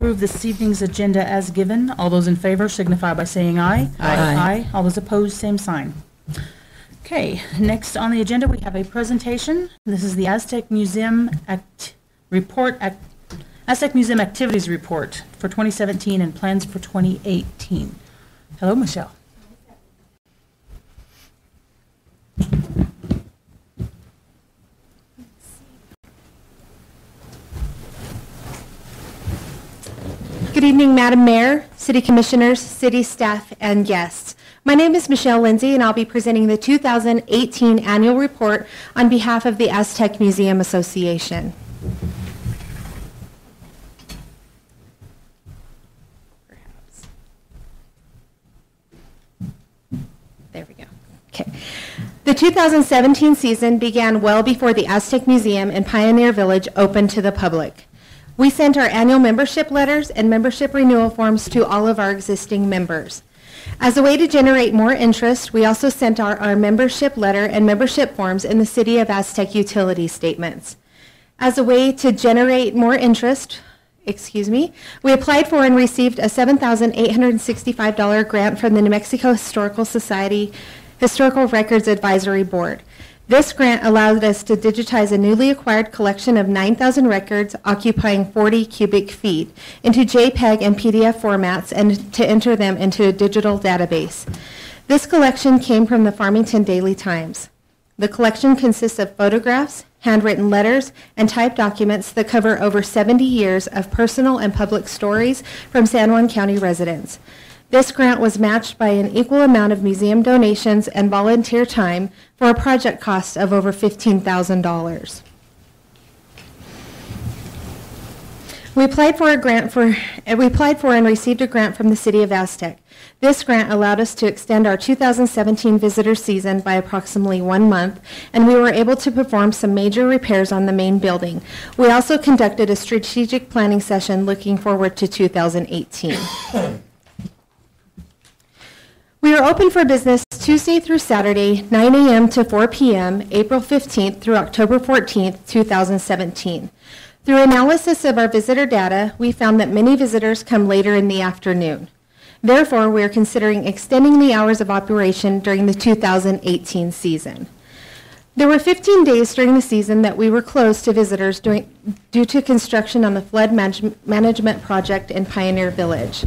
approve this evening's agenda as given. All those in favor signify by saying aye. Aye. Aye. All those opposed, same sign. Okay, next on the agenda, we have a presentation. This is the Aztec Museum Aztec Museum Activities Report for 2017 and plans for 2018. Hello, Michelle. Good evening, Madam Mayor, City Commissioners, City staff, and guests. My name is Michelle Lindsay, and I'll be presenting the 2018 Annual Report on behalf of the Aztec Museum Association. There we go. Okay. The 2017 season began well before the Aztec Museum in Pioneer Village opened to the public. We sent our annual membership letters and membership renewal forms to all of our existing members. As a way to generate more interest, we also sent our membership letter and membership forms in the City of Aztec utility statements. As a way to generate more interest, we applied for and received a $7,865 grant from the New Mexico Historical Society Historical Records Advisory Board. This grant allowed us to digitize a newly acquired collection of 9,000 records occupying 40 cubic feet into JPEG and PDF formats and to enter them into a digital database. This collection came from the Farmington Daily Times. The collection consists of photographs, handwritten letters, and typed documents that cover over 70 years of personal and public stories from San Juan County residents. This grant was matched by an equal amount of museum donations and volunteer time for a project cost of over $15,000. We applied for and received a grant from the City of Aztec. This grant allowed us to extend our 2017 visitor season by approximately 1 month, and we were able to perform some major repairs on the main building. We also conducted a strategic planning session looking forward to 2018. We are open for business Tuesday through Saturday, 9 a.m. to 4 p.m., April 15th through October 14th, 2017. Through analysis of our visitor data, we found that many visitors come later in the afternoon. Therefore, we are considering extending the hours of operation during the 2018 season. There were 15 days during the season that we were closed to visitors due to construction on the flood management project in Pioneer Village.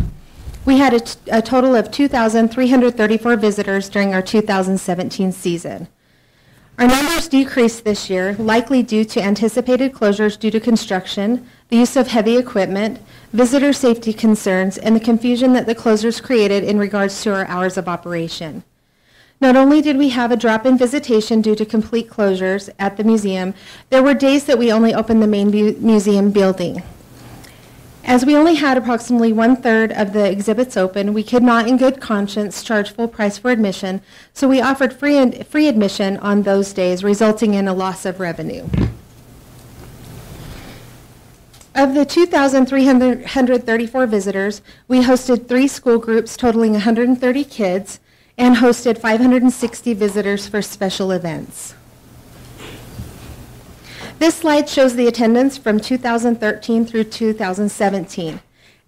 We had a total of 2,334 visitors during our 2017 season. Our numbers decreased this year, likely due to anticipated closures due to construction, the use of heavy equipment, visitor safety concerns, and the confusion that the closures created in regards to our hours of operation. Not only did we have a drop in visitation due to complete closures at the museum, there were days that we only opened the main museum building. As we only had approximately 1/3 of the exhibits open, we could not in good conscience charge full price for admission, so we offered free admission on those days, resulting in a loss of revenue. Of the 2,334 visitors, we hosted 3 school groups totaling 130 kids and hosted 560 visitors for special events. This slide shows the attendance from 2013 through 2017.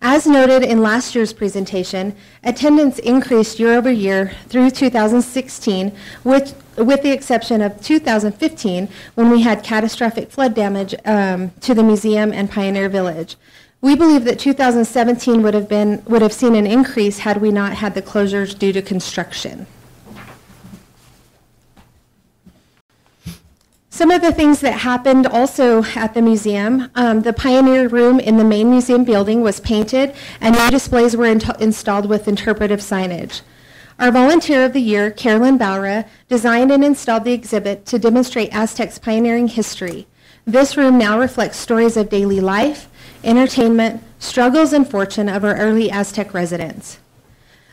As noted in last year's presentation, attendance increased year over year through 2016, with the exception of 2015, when we had catastrophic flood damage to the museum and Pioneer Village. We believe that 2017 would have seen an increase had we not had the closures due to construction. Some of the things that happened also at the museum, the Pioneer Room in the main museum building was painted and new displays were installed with interpretive signage. Our Volunteer of the Year, Carolyn Bowra, designed and installed the exhibit to demonstrate Aztec's pioneering history. This room now reflects stories of daily life, entertainment, struggles, and fortune of our early Aztec residents.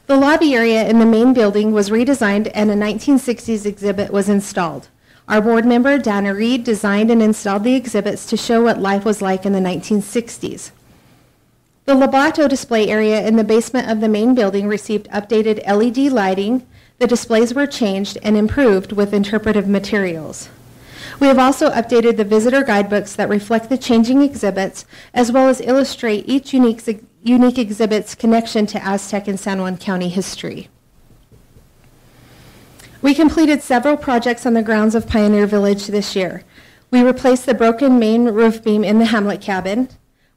The lobby area in the main building was redesigned and a 1960s exhibit was installed. Our board member, Dana Reed, designed and installed the exhibits to show what life was like in the 1960s. The Lobato display area in the basement of the main building received updated LED lighting. The displays were changed and improved with interpretive materials. We have also updated the visitor guidebooks that reflect the changing exhibits, as well as illustrate each unique unique exhibits connection to Aztec and San Juan County history. We completed several projects on the grounds of Pioneer Village this year. We replaced the broken main roof beam in the Hamlet cabin.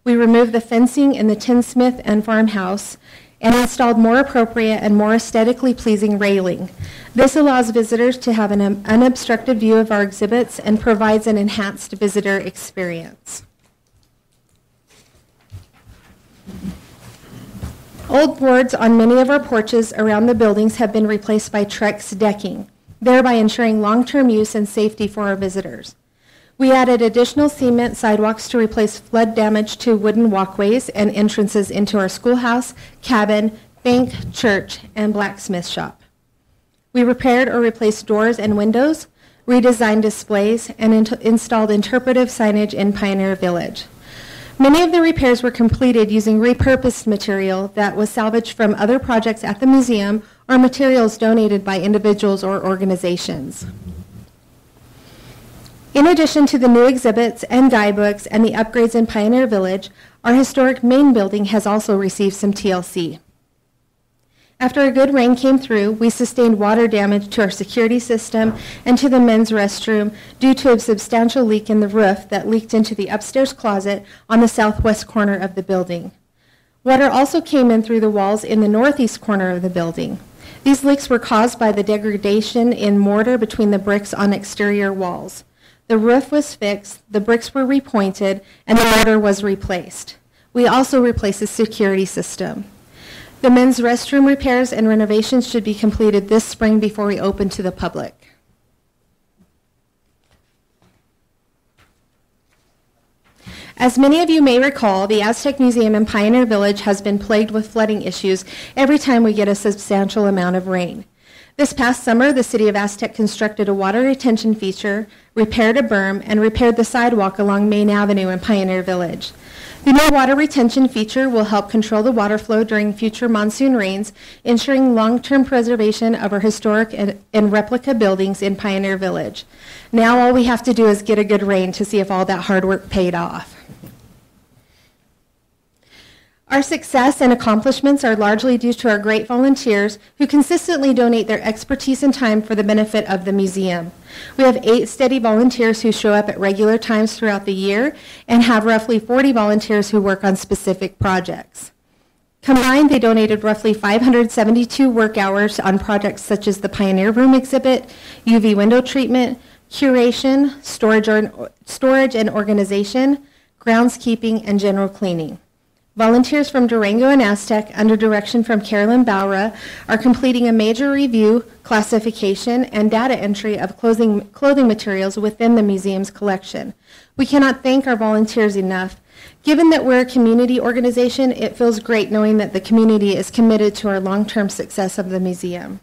We removed the fencing in the tinsmith and farmhouse and installed more appropriate and more aesthetically pleasing railing. This allows visitors to have an unobstructed view of our exhibits and provides an enhanced visitor experience. Old boards on many of our porches around the buildings have been replaced by Trex decking, thereby ensuring long-term use and safety for our visitors. We added additional cement sidewalks to replace flood damage to wooden walkways and entrances into our schoolhouse, cabin, bank, church, and blacksmith shop. We repaired or replaced doors and windows, redesigned displays, and installed interpretive signage in Pioneer Village. Many of the repairs were completed using repurposed material that was salvaged from other projects at the museum or materials donated by individuals or organizations. In addition to the new exhibits and guidebooks and the upgrades in Pioneer Village, our historic main building has also received some TLC. After a good rain came through, we sustained water damage to our security system and to the men's restroom due to a substantial leak in the roof that leaked into the upstairs closet on the southwest corner of the building. Water also came in through the walls in the northeast corner of the building. These leaks were caused by the degradation in mortar between the bricks on exterior walls. The roof was fixed, the bricks were repointed, and the mortar was replaced. We also replaced the security system. The men's restroom repairs and renovations should be completed this spring before we open to the public. As many of you may recall, the Aztec Museum in Pioneer Village has been plagued with flooding issues every time we get a substantial amount of rain. This past summer, the City of Aztec constructed a water retention feature, repaired a berm, and repaired the sidewalk along Main Avenue in Pioneer Village. The new water retention feature will help control the water flow during future monsoon rains, ensuring long-term preservation of our historic and replica buildings in Pioneer Village. Now all we have to do is get a good rain to see if all that hard work paid off. Our success and accomplishments are largely due to our great volunteers who consistently donate their expertise and time for the benefit of the museum. We have 8 steady volunteers who show up at regular times throughout the year and have roughly 40 volunteers who work on specific projects. Combined, they donated roughly 572 work hours on projects such as the Pioneer Room exhibit, UV window treatment, curation, storage and organization, groundskeeping, and general cleaning. Volunteers from Durango and Aztec, under direction from Carolyn Baura, are completing a major review, classification, and data entry of clothing materials within the museum's collection. We cannot thank our volunteers enough. Given that we're a community organization, it feels great knowing that the community is committed to our long-term success of the museum.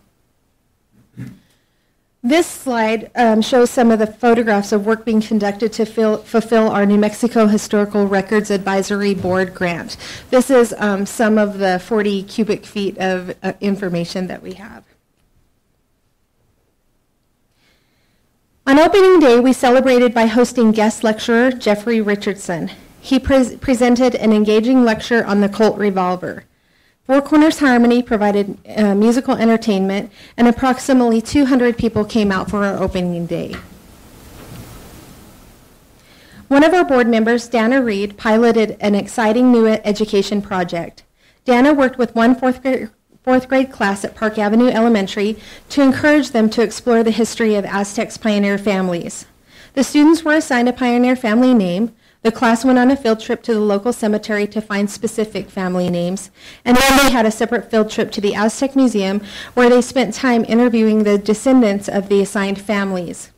This slide shows some of the photographs of work being conducted to fulfill our New Mexico Historical Records Advisory Board grant. This is some of the 40 cubic feet of information that we have. On opening day, we celebrated by hosting guest lecturer Jeffrey Richardson. He presented an engaging lecture on the Colt revolver. Four Corners Harmony provided musical entertainment, and approximately 200 people came out for our opening day. One of our board members, Dana Reed, piloted an exciting new education project. Dana worked with one fourth grade class at Park Avenue Elementary to encourage them to explore the history of Aztec's pioneer families. The students were assigned a pioneer family name. The class went on a field trip to the local cemetery to find specific family names, and then they had a separate field trip to the Aztec Museum where they spent time interviewing the descendants of the assigned families.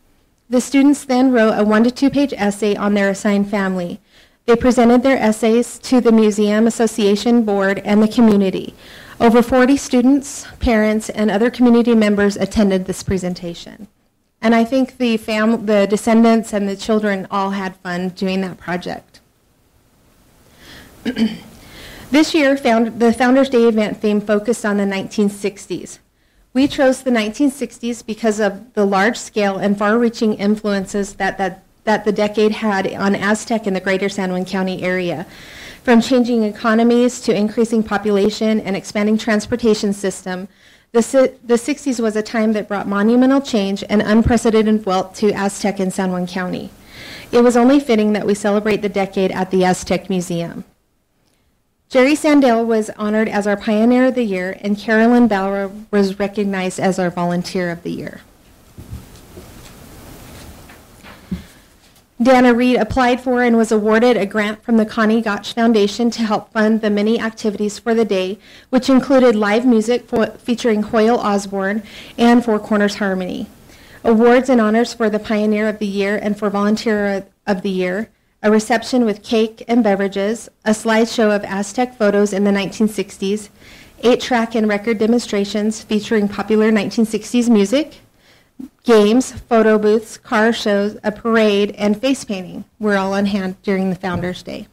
The students then wrote a 1- to 2-page essay on their assigned family. They presented their essays to the Museum Association Board and the community. Over 40 students, parents, and other community members attended this presentation. And I think the descendants and the children all had fun doing that project. This year, the Founders Day event theme focused on the 1960s. We chose the 1960s because of the large-scale and far-reaching influences that the decade had on Aztec and the greater San Juan County area. From changing economies to increasing population and expanding transportation system, the 60s was a time that brought monumental change and unprecedented wealth to Aztec and San Juan County. It was only fitting that we celebrate the decade at the Aztec Museum. Jerry Sandell was honored as our Pioneer of the Year, and Carolyn Bauer was recognized as our Volunteer of the Year. Dana Reed applied for and was awarded a grant from the Connie Gotch Foundation to help fund the many activities for the day, which included live music featuring Hoyle Osborne and Four Corners Harmony, awards and honors for the Pioneer of the Year and for Volunteer of the Year, a reception with cake and beverages, a slideshow of Aztec photos in the 1960s, 8-track and record demonstrations featuring popular 1960s music, games, photo booths, car shows, a parade, and face painting were all on hand during the Founders Day.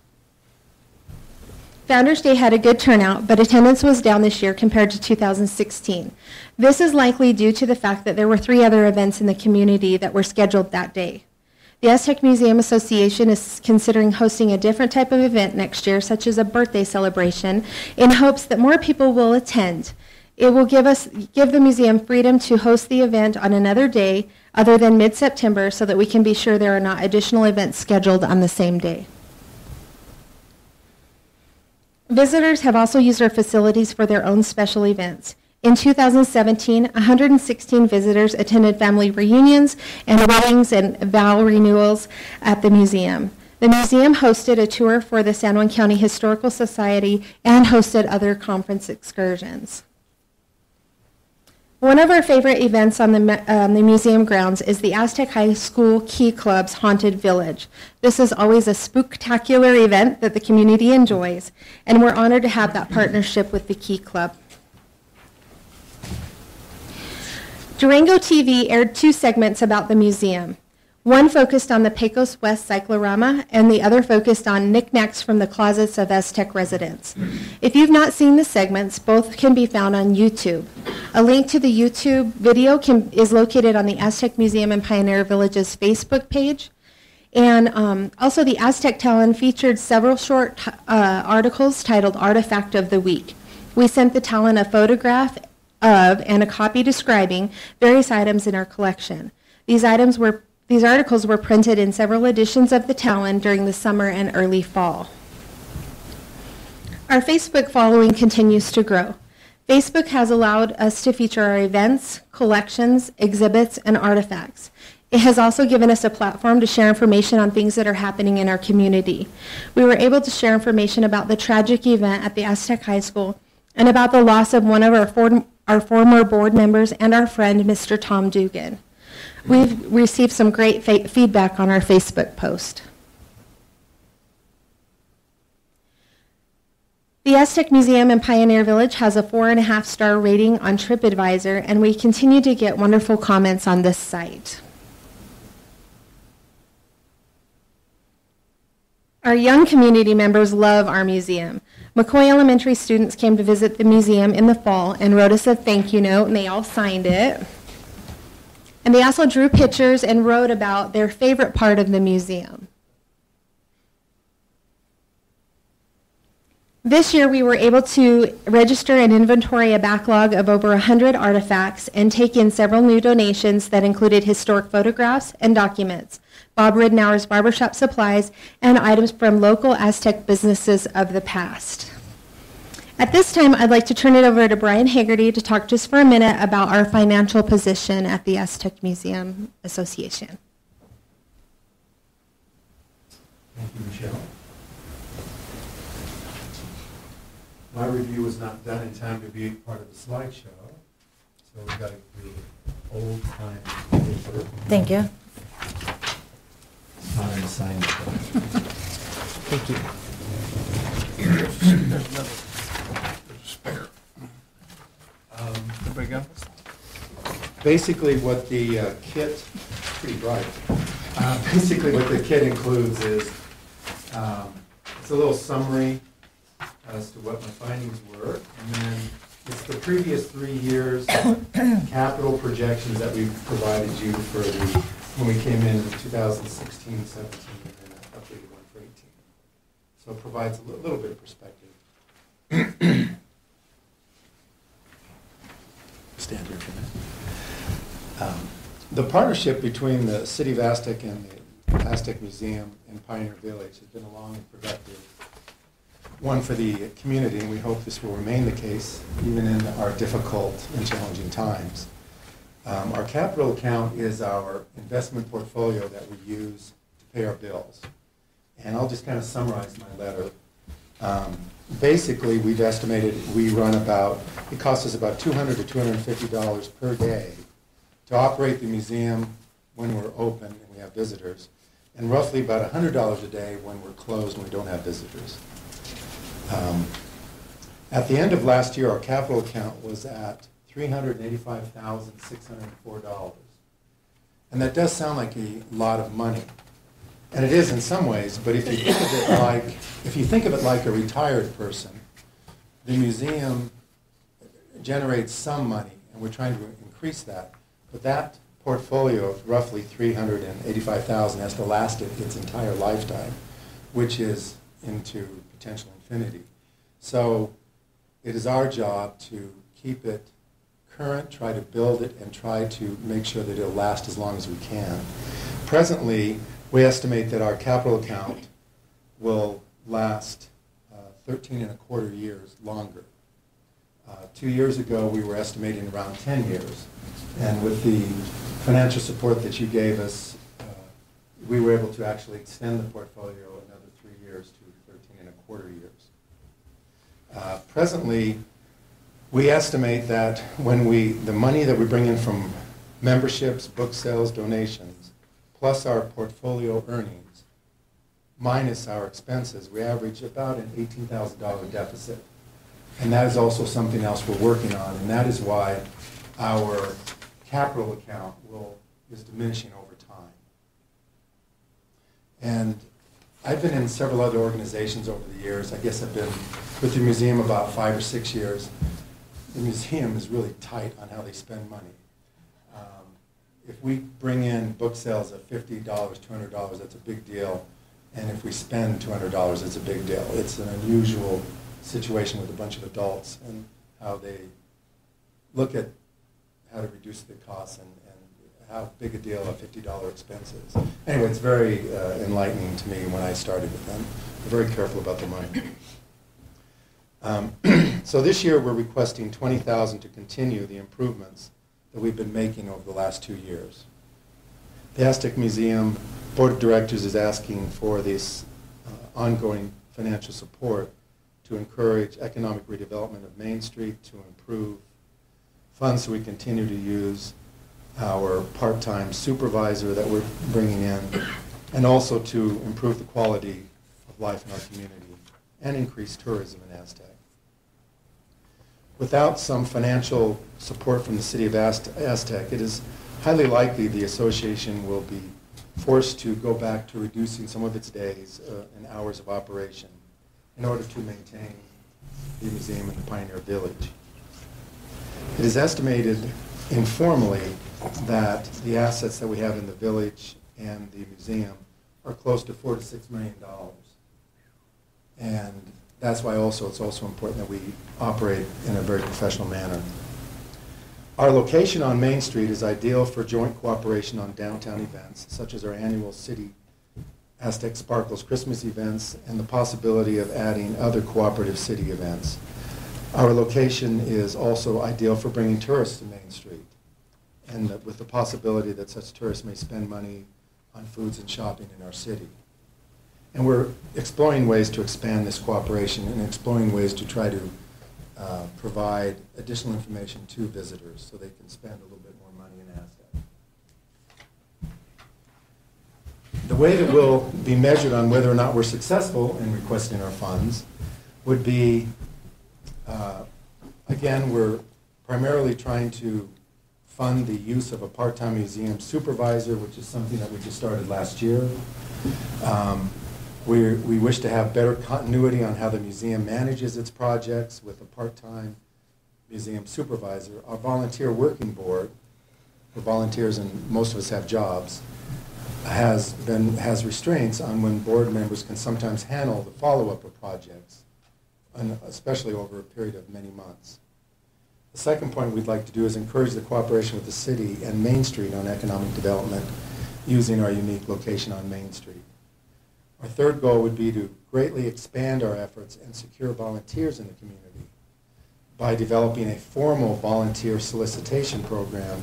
Founders Day had a good turnout, but attendance was down this year compared to 2016. This is likely due to the fact that there were 3 other events in the community that were scheduled that day. The Aztec Museum Association is considering hosting a different type of event next year, such as a birthday celebration, in hopes that more people will attend. It will give the museum freedom to host the event on another day other than mid-September so that we can be sure there are not additional events scheduled on the same day. Visitors have also used our facilities for their own special events. In 2017, 116 visitors attended family reunions and weddings and vow renewals at the museum. The museum hosted a tour for the San Juan County Historical Society and hosted other conference excursions. One of our favorite events on the museum grounds is the Aztec High School Key Club's Haunted Village. This is always a spooktacular event that the community enjoys, and we're honored to have that partnership with the Key Club. Durango TV aired 2 segments about the museum. One focused on the Pecos West cyclorama, and the other focused on knickknacks from the closets of Aztec residents. If you've not seen the segments, both can be found on YouTube. A link to the YouTube video is located on the Aztec Museum and Pioneer Village's Facebook page. And also the Aztec Talon featured several short articles titled Artifact of the Week. We sent the Talon a photograph of and a copy describing various items in our collection. These articles were printed in several editions of the Talon during the summer and early fall. Our Facebook following continues to grow. Facebook has allowed us to feature our events, collections, exhibits, and artifacts. It has also given us a platform to share information on things that are happening in our community. We were able to share information about the tragic event at the Aztec High School and about the loss of one of our former board members and our friend, Mr. Tom Dugan. We've received some great feedback on our Facebook post. The Aztec Museum in Pioneer Village has a 4.5-star rating on TripAdvisor, and we continue to get wonderful comments on this site. Our young community members love our museum. McCoy Elementary students came to visit the museum in the fall and wrote us a thank you note, and they all signed it. And they also drew pictures and wrote about their favorite part of the museum. This year, we were able to register and inventory a backlog of over 100 artifacts and take in several new donations that included historic photographs and documents, Bob Ridenour's barbershop supplies, and items from local Aztec businesses of the past. At this time, I'd like to turn it over to Brian Haggerty to talk just for a minute about our financial position at the Aztec Museum Association. Thank you, Michelle. My review was not done in time to be part of the slideshow, so we've got to do old time paper. Thank you. It's not in the sign. Thank you. There's a spare. Everybody got this? Basically, what the kit, pretty bright. Basically, what the kit includes is it's a little summary as to what my findings were, and then it's the previous 3 years capital projections that we provided you for when we came in 2016, 17, and then an updated one for 18. So it provides a little bit of perspective. Stand here for a minute. The partnership between the City of Aztec and the Aztec Museum in Pioneer Village has been a long and productive one for the community, and we hope this will remain the case even in our difficult and challenging times. Our capital account is our investment portfolio that we use to pay our bills. And I'll just kind of summarize my letter. Basically, we've estimated we run about, it costs us about $200 to $250 per day to operate the museum when we're open and we have visitors, and roughly about $100 a day when we're closed and we don't have visitors. At the end of last year, our capital account was at $385,604. And that does sound like a lot of money. And it is in some ways, but if you think of it like a retired person, the museum generates some money, and we're trying to increase that. But that portfolio of roughly $385,000 has to last it its entire lifetime, which is into potential infinity. So it is our job to keep it current, try to build it, and try to make sure that it'll last as long as we can. Presently, we estimate that our capital account will last 13 and a quarter years longer. 2 years ago, we were estimating around 10 years. And with the financial support that you gave us, we were able to actually extend the portfolio another 3 years to 13 and a quarter years. Presently, we estimate that when the money that we bring in from memberships, book sales, donations, plus our portfolio earnings, minus our expenses, we average about an $18,000 deficit. And that is also something else we're working on, and that is why our capital account is diminishing over time. And I've been in several other organizations over the years. I guess I've been with the museum about 5 or 6 years. The museum is really tight on how they spend money. If we bring in book sales of $50, $200, that's a big deal. And if we spend $200, it's a big deal. It's an unusual situation with a bunch of adults and how they look at how to reduce the costs and how big a deal a $50 expense is. Anyway, it's very enlightening to me when I started with them. They're very careful about their money. So this year we're requesting $20,000 to continue the improvements that we've been making over the last 2 years. The Aztec Museum Board of Directors is asking for this ongoing financial support to encourage economic redevelopment of Main Street, to improve funds so we continue to use our part-time supervisor that we're bringing in, and also to improve the quality of life in our community and increase tourism in Aztec. Without some financial support from the City of Aztec, it is highly likely the association will be forced to go back to reducing some of its days and hours of operation in order to maintain the museum in the Pioneer Village. It is estimated informally that the assets that we have in the village and the museum are close to $4 to $6 million. And that's why it's also important that we operate in a very professional manner. Our location on Main Street is ideal for joint cooperation on downtown events, such as our annual City Aztec Sparkles Christmas events and the possibility of adding other cooperative city events. Our location is also ideal for bringing tourists to Main Street, and with the possibility that such tourists may spend money on foods and shopping in our city. And we're exploring ways to expand this cooperation and exploring ways to try to provide additional information to visitors so they can spend a little bit more money in Aztec. The way that we'll be measured on whether or not we're successful in requesting our funds would be, again, we're primarily trying to fund the use of a part-time museum supervisor, which is something that we just started last year. We wish to have better continuity on how the museum manages its projects with a part-time museum supervisor. Our volunteer working board, we're volunteers and most of us have jobs, has restraints on when board members can sometimes handle the follow-up of projects, and especially over a period of many months. The second point we'd like to do is encourage the cooperation with the city and Main Street on economic development using our unique location on Main Street. Our third goal would be to greatly expand our efforts and secure volunteers in the community by developing a formal volunteer solicitation program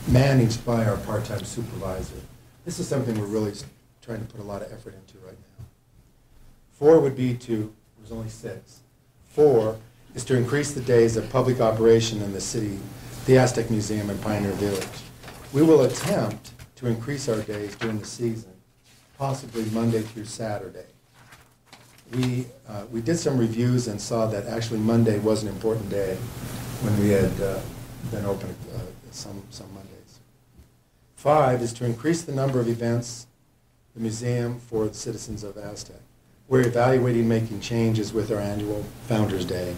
managed by our part-time supervisor. This is something we're really trying to put a lot of effort into right now. 4 would be to, there's only 6. 4 is to increase the days of public operation in the city, the Aztec Museum and Pioneer Village. We will attempt to increase our days during the season, possibly Monday through Saturday. We did some reviews and saw that actually Monday was an important day when we had been open some Mondays. 5 is to increase the number of events, the museum for the citizens of Aztec. We're evaluating making changes with our annual Founders Day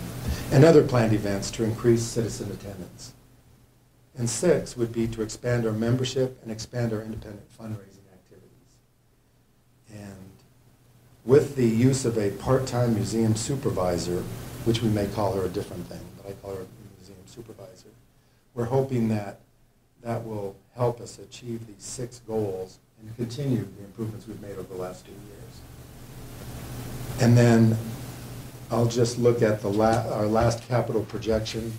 and other planned events to increase citizen attendance. And 6 would be to expand our membership and expand our independent fundraising activities. And with the use of a part-time museum supervisor, which we may call her a different thing, but I call her a museum supervisor, we're hoping that that will help us achieve these 6 goals and continue the improvements we've made over the last 2 years. And then I'll just look at our last capital projection.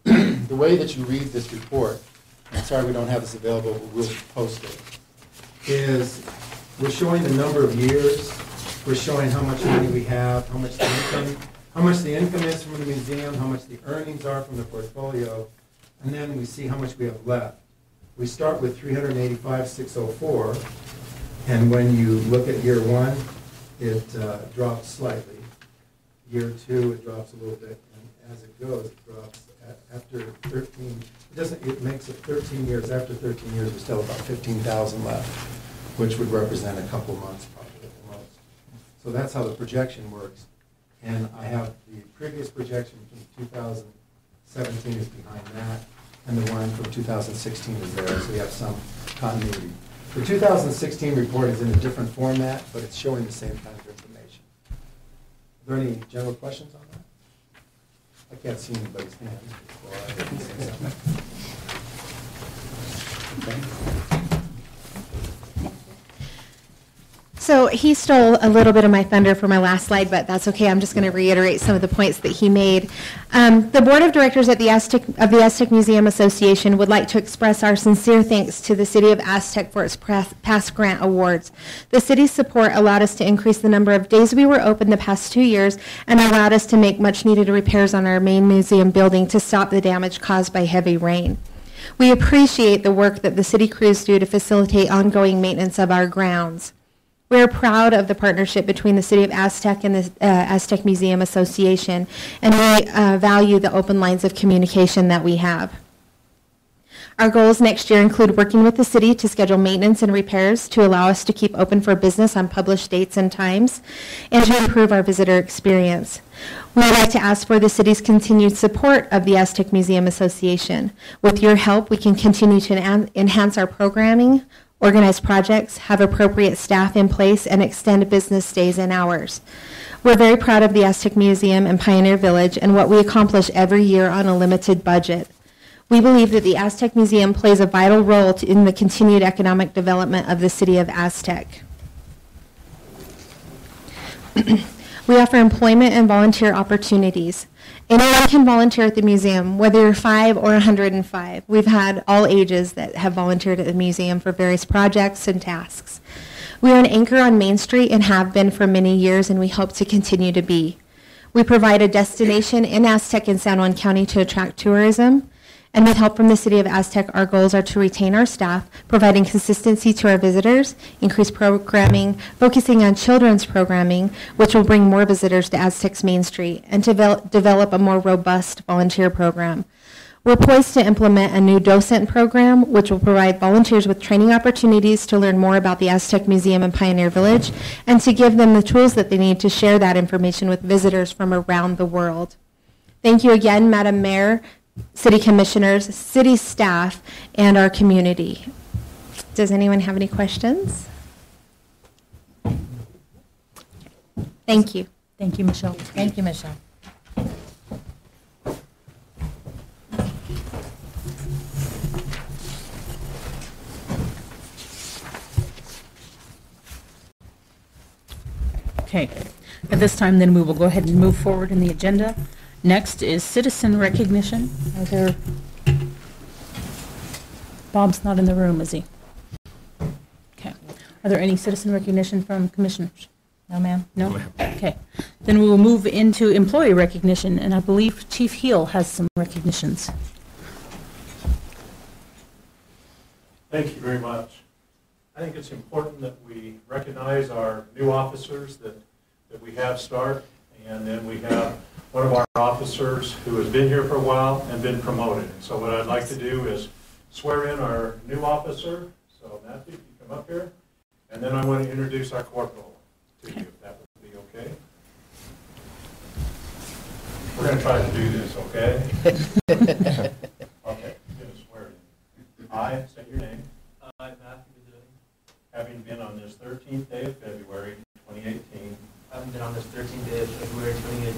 The way that you read this report, I'm sorry we don't have this available, but we'll post it, is we're showing the number of years, we're showing how much money we have, how much the income is from the museum, how much the earnings are from the portfolio, and then we see how much we have left. We start with $385,604, and when you look at year 1, it drops slightly. Year 2, it drops a little bit, and as it goes, it drops after 13. It makes it 13 years. After 13 years, we still have about 15,000 left, which would represent a couple months probably at the most. So that's how the projection works. And I have the previous projection from 2017 is behind that, and the one from 2016 is there, so we have some continuity. The 2016 report is in a different format, but it's showing the same kind of information. Are there any general questions on that? I can't see anybody's hand. So he stole a little bit of my thunder for my last slide, but that's okay. I'm just going to reiterate some of the points that he made. The Board of Directors of the Aztec Museum Association would like to express our sincere thanks to the City of Aztec for its past grant awards. The city's support allowed us to increase the number of days we were open the past 2 years and allowed us to make much needed repairs on our main museum building to stop the damage caused by heavy rain. We appreciate the work that the city crews do to facilitate ongoing maintenance of our grounds. We are proud of the partnership between the City of Aztec and the Aztec Museum Association, and we value the open lines of communication that we have. Our goals next year include working with the city to schedule maintenance and repairs to allow us to keep open for business on published dates and times, and to improve our visitor experience. We would like to ask for the city's continued support of the Aztec Museum Association. With your help, we can continue to enhance our programming, organize projects, have appropriate staff in place, and extend business days and hours. We're very proud of the Aztec Museum and Pioneer Village and what we accomplish every year on a limited budget. We believe that the Aztec Museum plays a vital role in the continued economic development of the city of Aztec. We offer employment and volunteer opportunities. Anyone can volunteer at the museum, whether you're 5 or 105. We've had all ages that have volunteered at the museum for various projects and tasks. We are an anchor on Main Street and have been for many years, and we hope to continue to be. We provide a destination in Aztec and San Juan County to attract tourism. And with help from the City of Aztec, our goals are to retain our staff, providing consistency to our visitors, increase programming, focusing on children's programming, which will bring more visitors to Aztec's Main Street, and to develop a more robust volunteer program. We're poised to implement a new docent program, which will provide volunteers with training opportunities to learn more about the Aztec Museum and Pioneer Village, and to give them the tools that they need to share that information with visitors from around the world. Thank you again, Madam Mayor, City Commissioners, city staff, and our community. Does anyone have any questions? Thank you. Thank you, Michelle. Thank you, Michelle. Okay, at this time, then, we will go ahead and move forward in the agenda. Next is citizen recognition. Are there, Bob's not in the room, is he? Okay. Are there any citizen recognition from commissioners? No, ma'am. No? Okay. Then we will move into employee recognition, and I believe Chief Heel has some recognitions. Thank you very much. I think it's important that we recognize our new officers that we have start, and then we have one of our officers who has been here for a while and been promoted. So what I'd like to do is swear in our new officer. So Matthew, you come up here, and then I want to introduce our corporal to you, if that would be okay. We're going to try to do this, okay? Okay, I'm going to swear in. I state your name. I, Matthew, Having been on this 13th day of February 2018, having been on this 13th day of February 2018,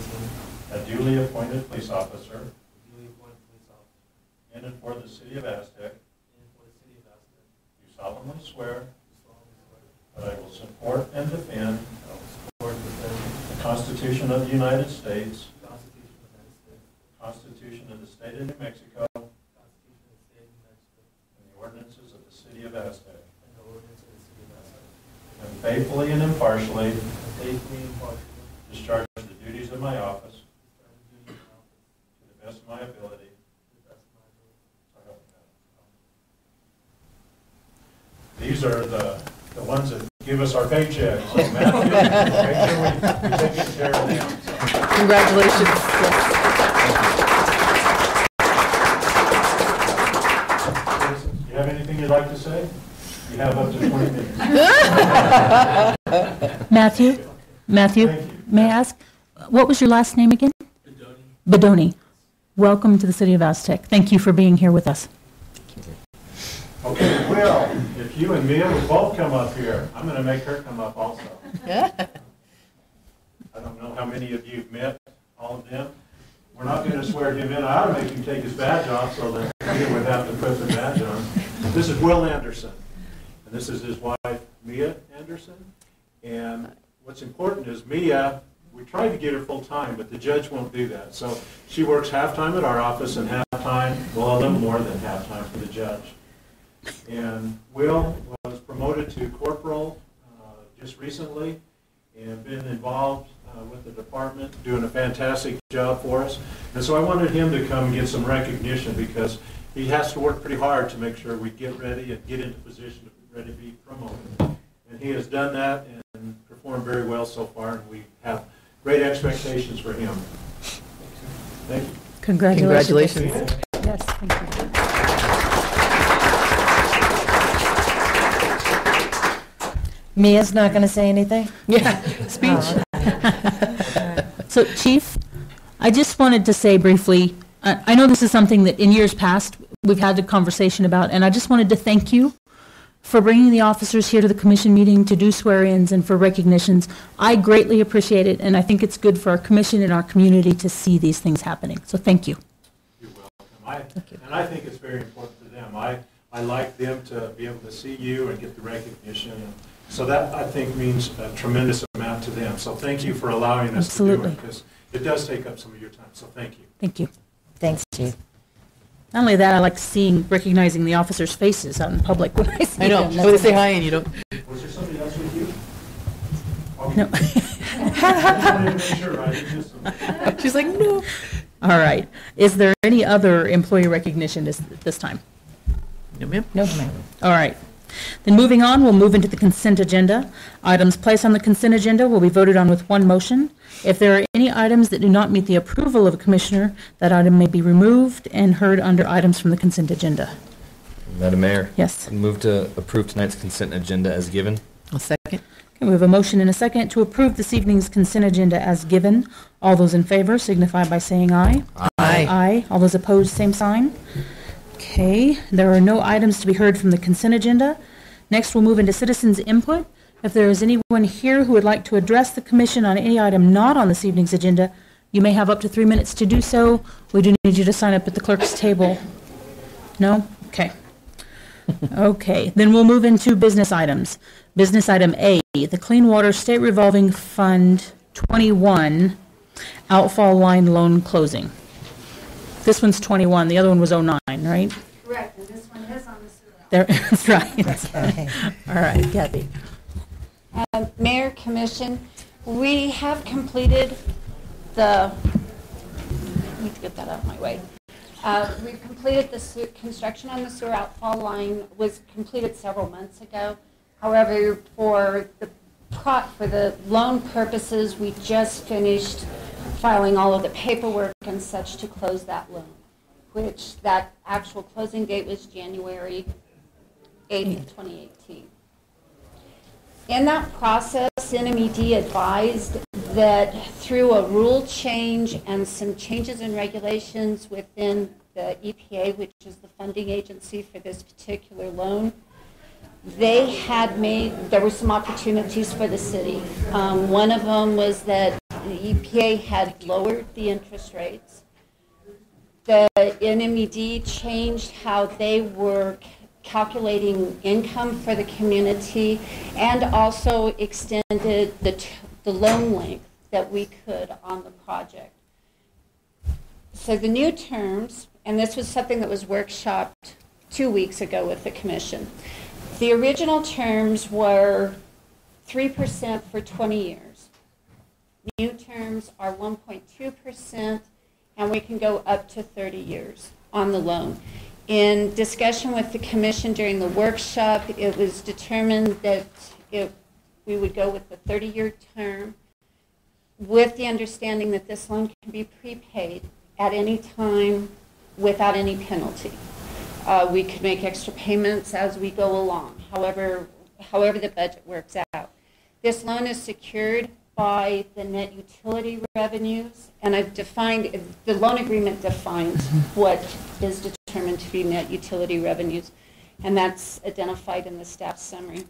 a duly appointed police officer duly appointed police officer in and for the city of Aztec, in for the city of Aztec, do solemnly swear do solemnly swear that I will support and defend that I will support and defend the Constitution of the United States, the Constitution of the United States, the Constitution of the state of New Mexico, the Constitution of the state of New Mexico, and the ordinances of the city of Aztec, and the ordinance of the city of Aztec, and faithfully and impartially and faithfully and impartially discharge the duties of my office discharge the duties of my office to the best of my ability. to the best of my ability. So help me God. These are the ones that give us our paychecks. So Matthew, make sure we take care of them. Congratulations. You have anything you'd like to say? You have up to 20 minutes. Matthew? Matthew, Thank you. may I ask, what was your last name again? Bedoni. Welcome to the city of Aztec. Thank you for being here with us. Okay, Will, if you and Mia would both come up here, I'm going to make her come up also. I don't know how many of you have met all of them. We're not going to swear him in. I ought to make him take his badge off so that he would have to put the badge on. This is Will Anderson, and this is his wife, Mia Anderson. And what's important is Mia, we tried to get her full-time, but the judge won't do that. So she works half-time at our office and half-time, well, a little more than half-time for the judge. And Will was promoted to corporal just recently and been involved with the department, doing a fantastic job for us. And so I wanted him to come and get some recognition because he has to work pretty hard to make sure we get ready and get into position to be ready to be promoted. And he has done that and performed very well so far, and we have great expectations for him. Thank you. Congratulations. Congratulations. Yes, thank you. Mia's not going to say anything? Yeah, speech. So, Chief, I just wanted to say briefly, I know this is something that in years past we've had a conversation about, and I just wanted to thank you for bringing the officers here to the commission meeting to do swear-ins and for recognitions. I greatly appreciate it, and I think it's good for our commission and our community to see these things happening. So thank you. You're welcome. And I think it's very important to them. I like them to be able to see you and get the recognition. So that, I think, means a tremendous amount to them. So thank you for allowing us to do Absolutely. it, because it does take up some of your time. So thank you. Thank you. Thanks, Chief. Not only that, I like recognizing the officers' faces out in public when I see I know. them. When they say hi and you don't. Was there somebody else with you? No. I wanted to make sure I didn't miss them. She's like, no. All right. Is there any other employee recognition this time? No, ma'am. No, ma'am. All right. Then moving on, we'll move into the consent agenda. Items placed on the consent agenda will be voted on with one motion. If there are any items that do not meet the approval of a commissioner, that item may be removed and heard under items from the consent agenda. Madam Mayor. Yes. I move to approve tonight's consent agenda as given. I'll second. Okay, we have a motion and a second to approve this evening's consent agenda as given. All those in favor signify by saying aye. Aye. Aye. All those opposed, same sign. Okay, there are no items to be heard from the consent agenda. Next, we'll move into citizens' input. If there is anyone here who would like to address the commission on any item not on this evening's agenda, you may have up to 3 minutes to do so. We do need you to sign up at the clerk's table. No? Okay. Okay, then we'll move into business items. Business item A, the Clean Water State Revolving Fund 21 outfall line loan closing. This one's 21, the other one was 09, right? Correct, and this one is on the sewer. There, that's right. All right, Kathy. Mayor, Commission, we have completed I need to get that out of my way. We've completed the construction on the sewer outfall line, was completed several months ago. However, for the loan purposes, we just finished filing all of the paperwork and such to close that loan, which that actual closing date was January 8th, 2018. In that process, NMED advised that through a rule change and some changes in regulations within the EPA, which is the funding agency for this particular loan, there were some opportunities for the city. One of them was that the EPA had lowered the interest rates. The NMED changed how they were calculating income for the community and also extended the loan length that we could on the project. So the new terms, and this was something that was workshopped 2 weeks ago with the commission. The original terms were 3% for 20 years. New terms are 1.2%, and we can go up to 30 years on the loan. In discussion with the commission during the workshop, it was determined that we would go with the 30-year term with the understanding that this loan can be prepaid at any time without any penalty. We could make extra payments as we go along, however the budget works out. This loan is secured by the net utility revenues, and I've defined, the loan agreement defines what is determined to be net utility revenues, and that's identified in the staff summary.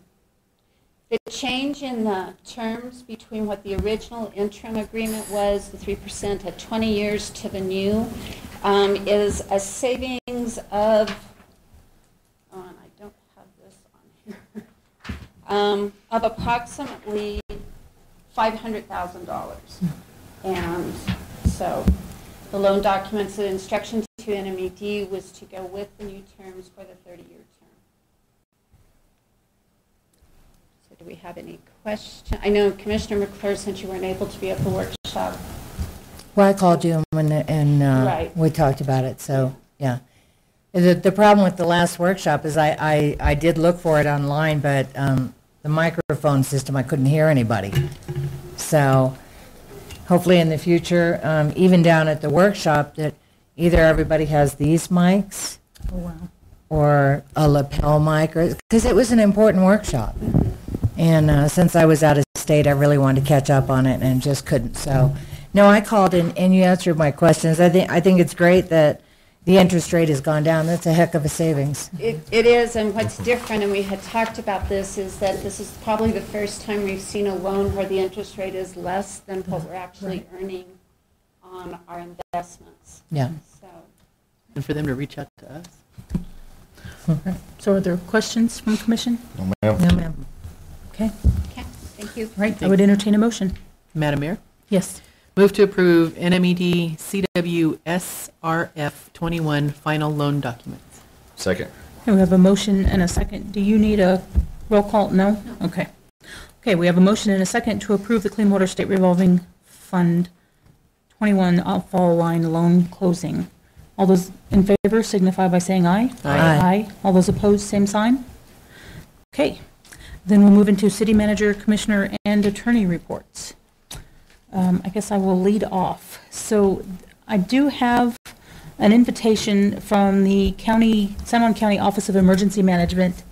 The change in the terms between what the original interim agreement was, the 3% at 20 years to the new, is a savings of, and I don't have this on here, of approximately $500,000. And so the loan documents, the instruction to NMED was to go with the new terms for the 30-year term. So do we have any questions? I know Commissioner McClure, since you weren't able to be at the workshop. Well, I called you and Right. we talked about it, so, yeah. The problem with the last workshop is I did look for it online, but the microphone system, I couldn't hear anybody. So hopefully in the future, even down at the workshop, that either everybody has these mics or a lapel mic, because it was an important workshop. And since I was out of state, I really wanted to catch up on it and just couldn't. So, no, I called and you answered my questions. I think it's great that the interest rate has gone down. That's a heck of a savings. It is, and what's different, and we had talked about this, is that this is probably the first time we've seen a loan where the interest rate is less than what we're actually earning on our investments. Yeah. So, And for them to reach out to us. So are there questions from the commission? No, ma'am. No, ma'am. Okay, okay, thank you. all right, I would entertain a motion. Madam Mayor, Yes. move to approve NMED CWSRF 21 final loan documents. Second. Okay, we have a motion and a second. Do you need a roll call? No? Okay. Okay, we have a motion and a second to approve the Clean Water State Revolving Fund 21 outfall line loan closing. All those in favor signify by saying aye. Aye. Aye. All those opposed, same sign. Okay, then we'll move into city manager, commissioner, and attorney reports. I guess I will lead off. So I do have an invitation from the San Juan County Office of Emergency Management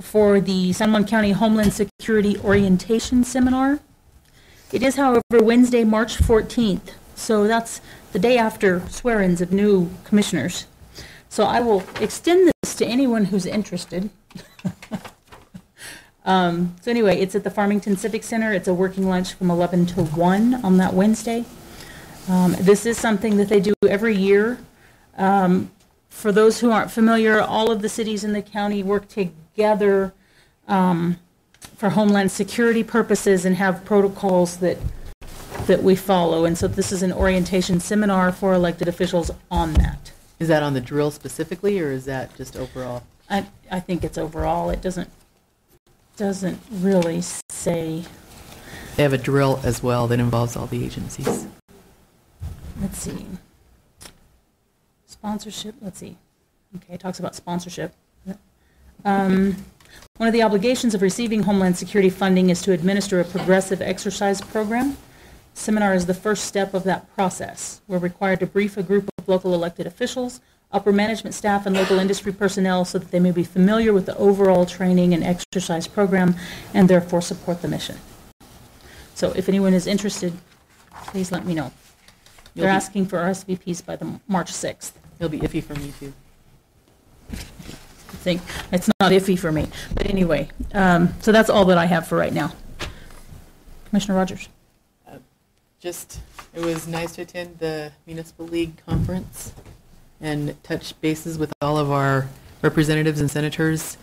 for the San Juan County Homeland Security Orientation Seminar. It is, however, Wednesday, March 14th, so that's the day after swear-ins of new commissioners. So I will extend this to anyone who's interested. So anyway, it's at the Farmington Civic Center. It's a working lunch from 11 to 1 on that Wednesday. This is something that they do every year. For those who aren't familiar, all of the cities in the county work together for Homeland Security purposes and have protocols that we follow. And so this is an orientation seminar for elected officials on that. Is that on the drill specifically, or is that just overall? I think it's overall. It doesn't really say. They have a drill as well that involves all the agencies. Let's see. Sponsorship, let's see. Okay, it talks about sponsorship. One of the obligations of receiving Homeland Security funding is to administer a progressive exercise program. Seminar is the first step of that process. We're required to brief a group of local elected officials, upper management staff, and local industry personnel so that they may be familiar with the overall training and exercise program and therefore support the mission. So if anyone is interested, please let me know. They're asking for RSVPs by the March 6th. It'll be iffy for me too. I think it's not iffy for me. But anyway, so that's all that I have for right now. Commissioner Rogers. It was nice to attend the Municipal League conference and touch bases with all of our representatives and senators,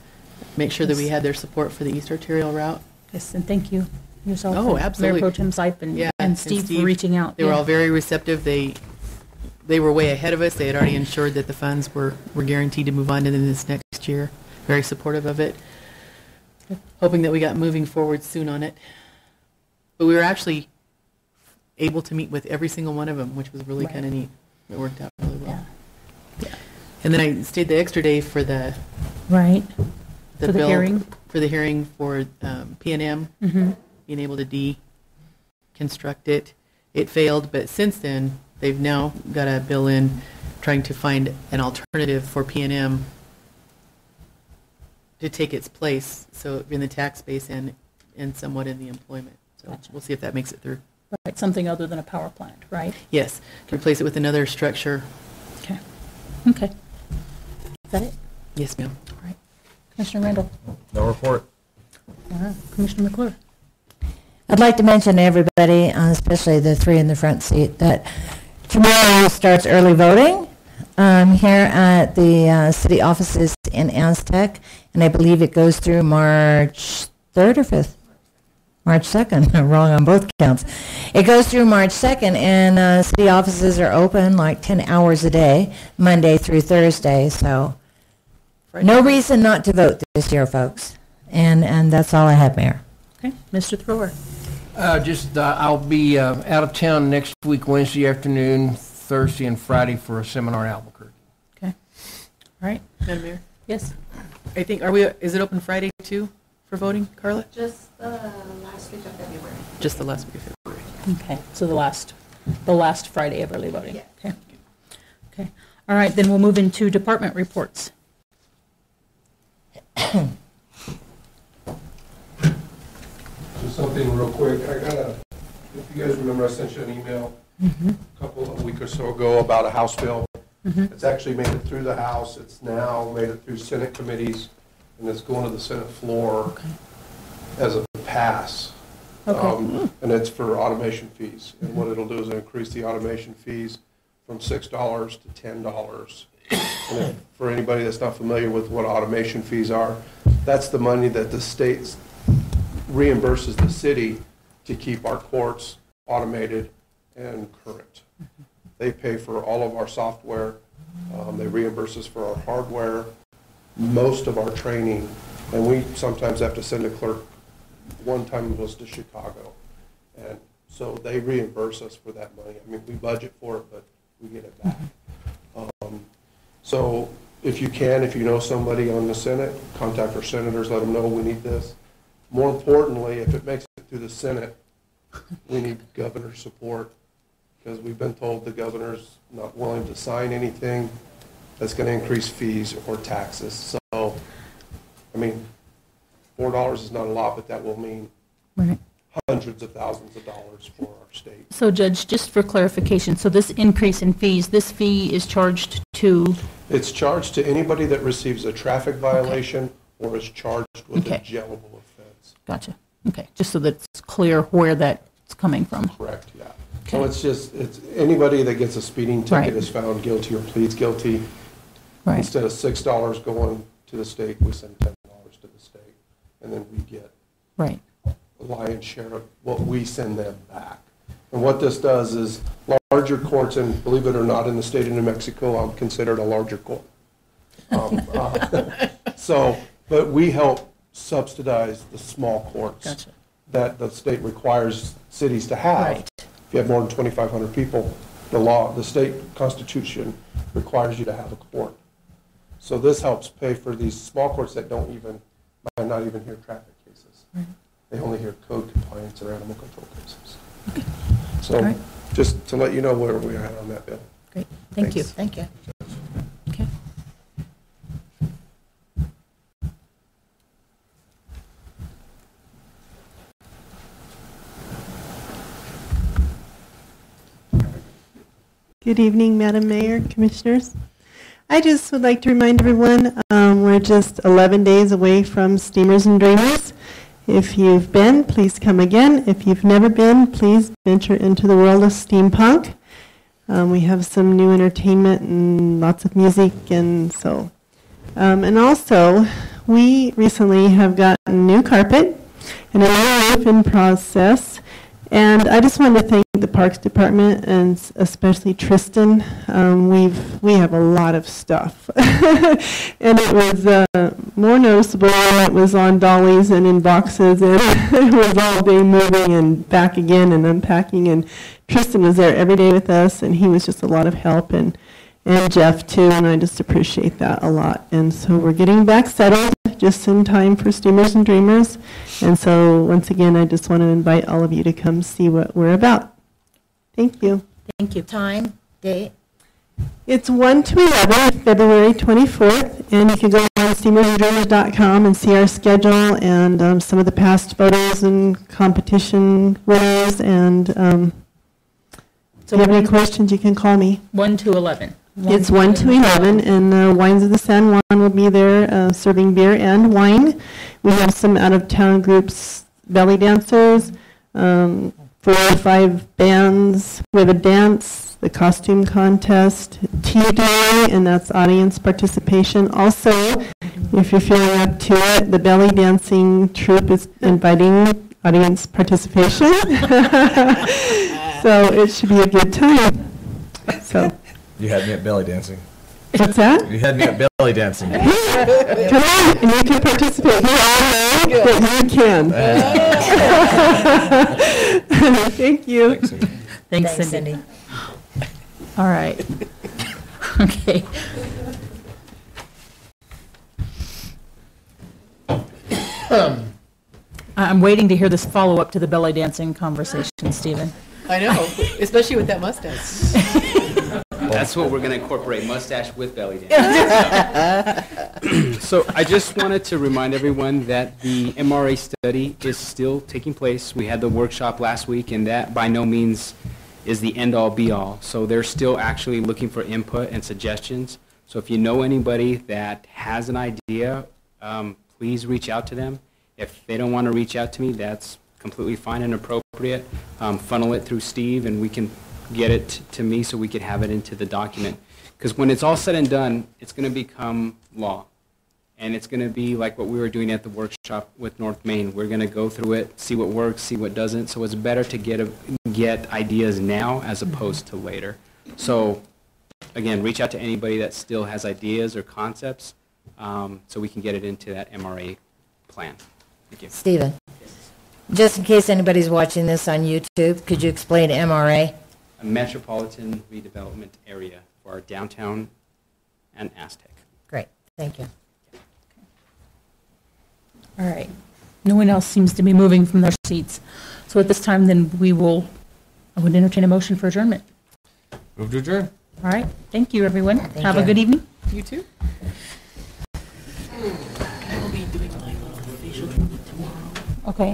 make sure that we had their support for the East Arterial route. Yes, and thank you yourself. Oh, and absolutely. Mayor Pro Tem Sipe and Steve for reaching out. They were all very receptive. They were way ahead of us. They had already ensured that the funds were guaranteed to move on to this next year. Very supportive of it. Hoping that we got moving forward soon on it. But we were actually able to meet with every single one of them, which was really kind of neat. It worked out really well. Yeah. And then I stayed the extra day for the for the hearing. For the hearing for P&M, being able to deconstruct it. It failed, but since then, they've now got a bill in trying to find an alternative for P&M to take its place, so in the tax base and somewhat in the employment. So Gotcha. We'll see if that makes it through. Right, something other than a power plant, right? Yes, replace it with another structure. Okay. Okay. Is that it? Yes, ma'am. All right. Commissioner Randall. No report. Commissioner McClure. I'd like to mention to everybody, especially the three in the front seat, that tomorrow starts early voting here at the city offices in Aztec, and I believe it goes through March 3rd or 5th? March 2nd. I'm wrong on both counts. It goes through March 2nd, and city offices are open like 10 hours a day, Monday through Thursday, so no reason not to vote this year, folks. And that's all I have, Mayor. Okay. Mr. Thrower. I'll be out of town next week, Wednesday afternoon, Thursday and Friday for a seminar in Albuquerque. Okay. All right. Madam Mayor? Yes. I think, is it open Friday too for voting, Carla? Just the last week of February. Just the last week of February. Okay. So the last Friday of early voting. Yeah. Okay. Okay. All right. Then we'll move into department reports. Just something real quick. If you guys remember, I sent you an email a week or so ago about a House bill. It's actually made it through the House. It's now made it through Senate committees, and it's going to the Senate floor as a pass. Okay. And it's for automation fees. And what it'll do is increase the automation fees from $6 to $10. And for anybody that's not familiar with what automation fees are, that's the money that the state reimburses the city to keep our courts automated and current. They pay for all of our software. They reimburse us for our hardware, most of our training, and we sometimes have to send a clerk. One time it was to Chicago, and so they reimburse us for that money. I mean, we budget for it, but we get it back. So if you know somebody on the Senate, contact our senators, let them know we need this. More importantly, if it makes it through the Senate, we need governor support, because we've been told the governor's not willing to sign anything that's going to increase fees or taxes. So, I mean, $4 is not a lot, but that will mean hundreds of thousands of dollars for our state. So, Judge, just for clarification, so this increase in fees, this fee is charged to? It's charged to anybody that receives a traffic violation or is charged with a jailable offense. Gotcha. Okay, just so that it's clear where that's coming from. Correct, yeah. So it's anybody that gets a speeding ticket Right. is found guilty or pleads guilty. Right. Instead of $6 going to the state, we send $10 to the state, and then we get Right. a lion's share of what we send them back. And what this does is larger courts, and believe it or not, in the state of New Mexico, I'm considered a larger court. But we help subsidize the small courts Gotcha. that the state requires cities to have. Right. If you have more than 2,500 people, the state constitution requires you to have a court. So this helps pay for these small courts that might not even hear traffic cases. They only hear code compliance or animal control cases. So All right. just to let you know where we are at on that bill. Great. Thank you. Thanks. Thank you. Okay. Good evening, Madam Mayor, Commissioners. I just would like to remind everyone, we're just 11 days away from Steamers and Dreamers. If you've been, please come again. If you've never been, please venture into the world of steampunk. We have some new entertainment and lots of music, and so. And also, we recently have gotten new carpet and a new roof in process. And I just wanted to thank the Parks Department and especially Tristan. We have a lot of stuff. And it was more noticeable when it was on dollies and in boxes, and it was all day moving and back again and unpacking. And Tristan was there every day with us, and he was just a lot of help, and Jeff too, and I just appreciate that a lot. And so we're getting back settled just in time for Steamers and Dreamers. And so once again, I just want to invite all of you to come see what we're about. Thank you. Thank you. Time, date? It's 1 to 11, February 24th, and you can go on steamersanddreamers.com and see our schedule and some of the past photos and competition winners. And if you have any questions, you can call me. 1 to 11. It's 1 to 11, and Wines of the San Juan will be there serving beer and wine. We have some out-of-town groups, belly dancers, 4 or 5 bands. We have a dance, the costume contest, tea day, and that's audience participation. Also, if you're feeling up to it, the belly dancing troupe is inviting audience participation. So it should be a good time. So. You had me at belly dancing. What's that? You had me at belly dancing. Come on, and you can participate. We all know that you can. Thank you. Thanks, Cindy. All right. Okay. I'm waiting to hear this follow-up to the belly dancing conversation, Stephen. I know, especially with that mustache. That's what we're going to incorporate, mustache with belly dance. So I just wanted to remind everyone that the MRA study is still taking place. We had the workshop last week, and that by no means is the end-all, be-all. So they're still actually looking for input and suggestions. So if you know anybody that has an idea, please reach out to them. If they don't want to reach out to me, that's completely fine and appropriate. Funnel it through Steve, and we can get it to me so we could have it into the document. Because when it's all said and done, it's going to become law. And it's going to be like what we were doing at the workshop with North Main. We're going to go through it, see what works, see what doesn't. So it's better to get ideas now as opposed to later. So again, reach out to anybody that still has ideas or concepts so we can get it into that MRA plan. Thank you. Stephen, just in case anybody's watching this on YouTube, could you explain MRA? A metropolitan redevelopment area for our downtown and Aztec. Great, thank you. All right. No one else seems to be moving from their seats. So at this time, then I would entertain a motion for adjournment. Move to adjourn. All right. Thank you, everyone. Thank Have you. a good evening. You too? I'll be doing my little facial treatment tomorrow. Okay.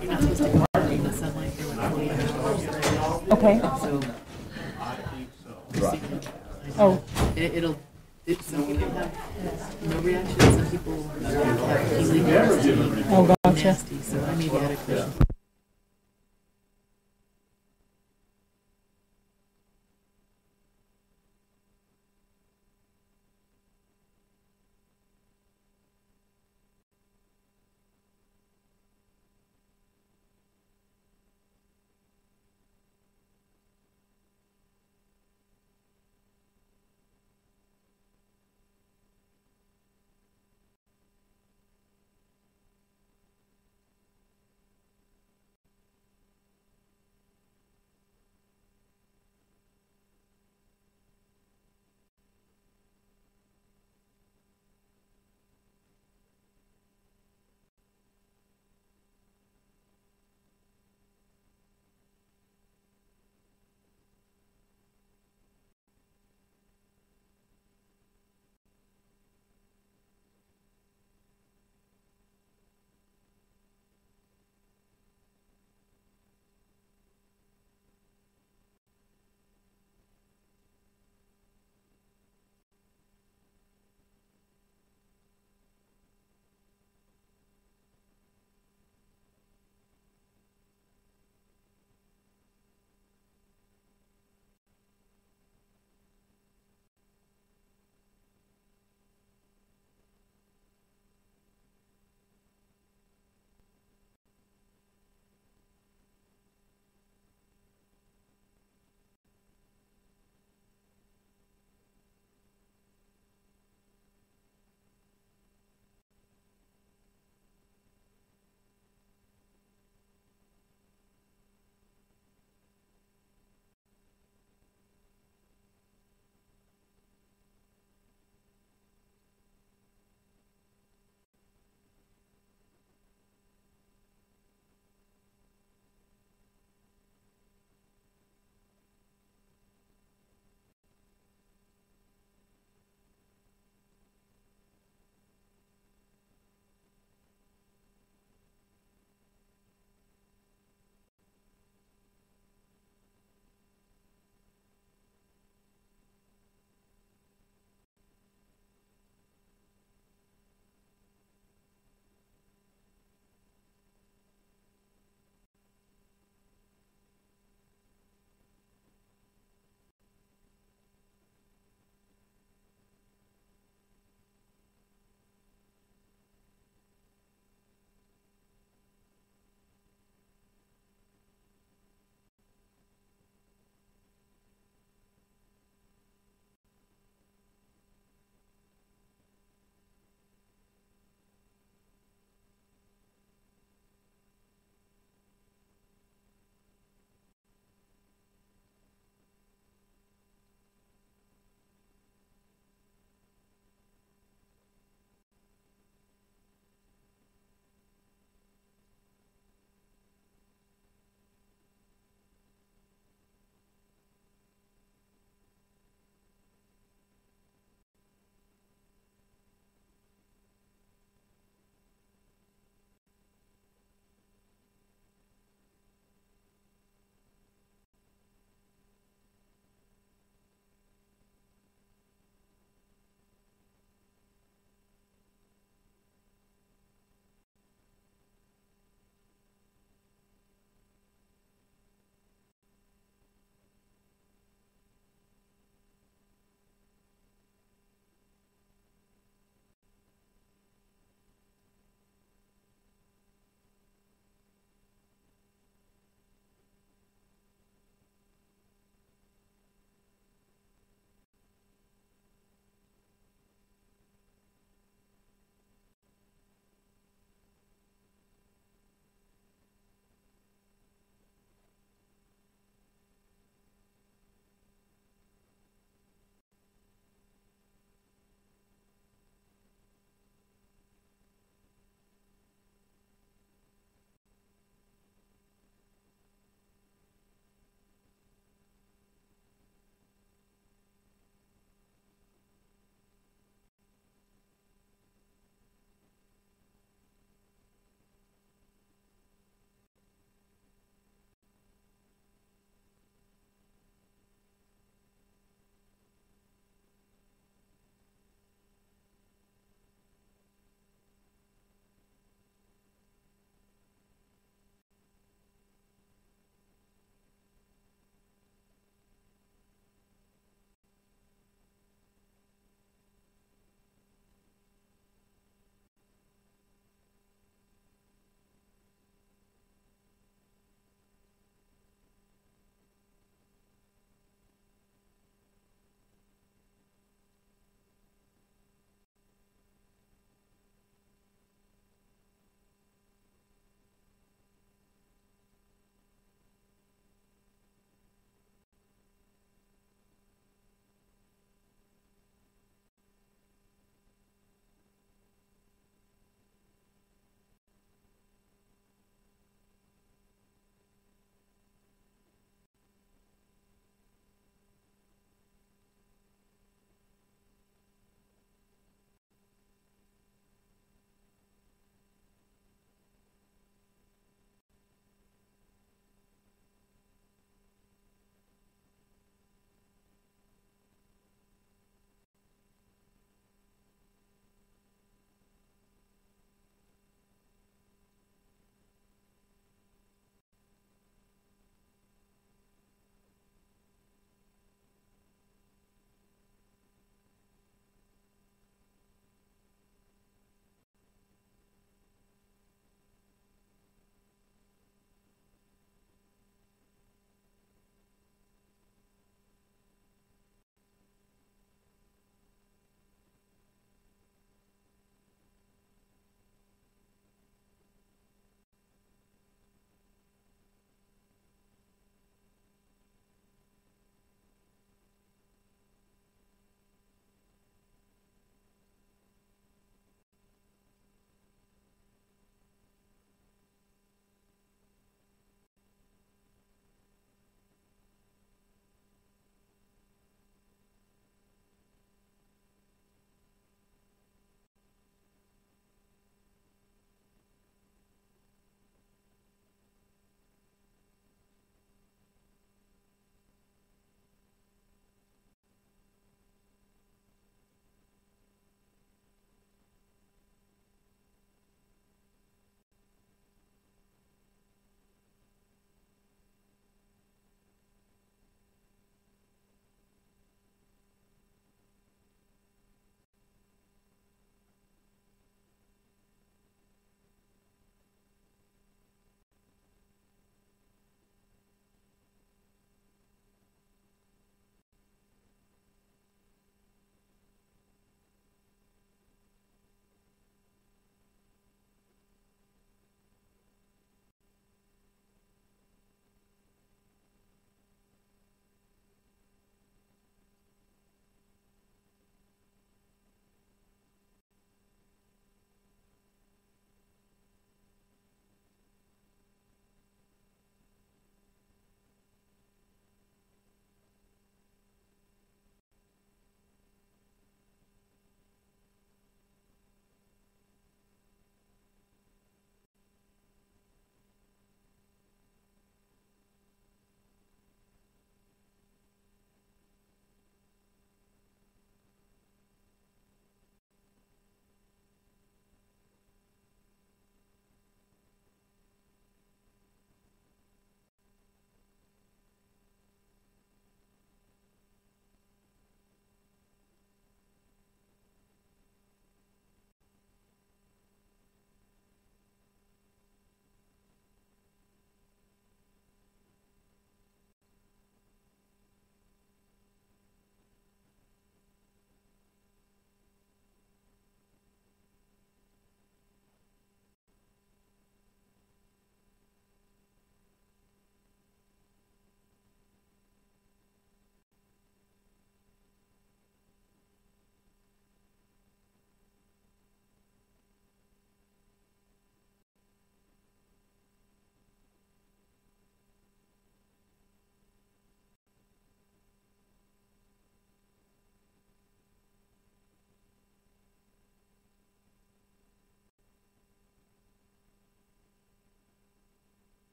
You're not supposed to go out in the sunlight for like 48 hours. Okay. So, Oh, some people have no reaction, some people have illegal. oh gosh. Gotcha. nasty, so I need to add a cushion.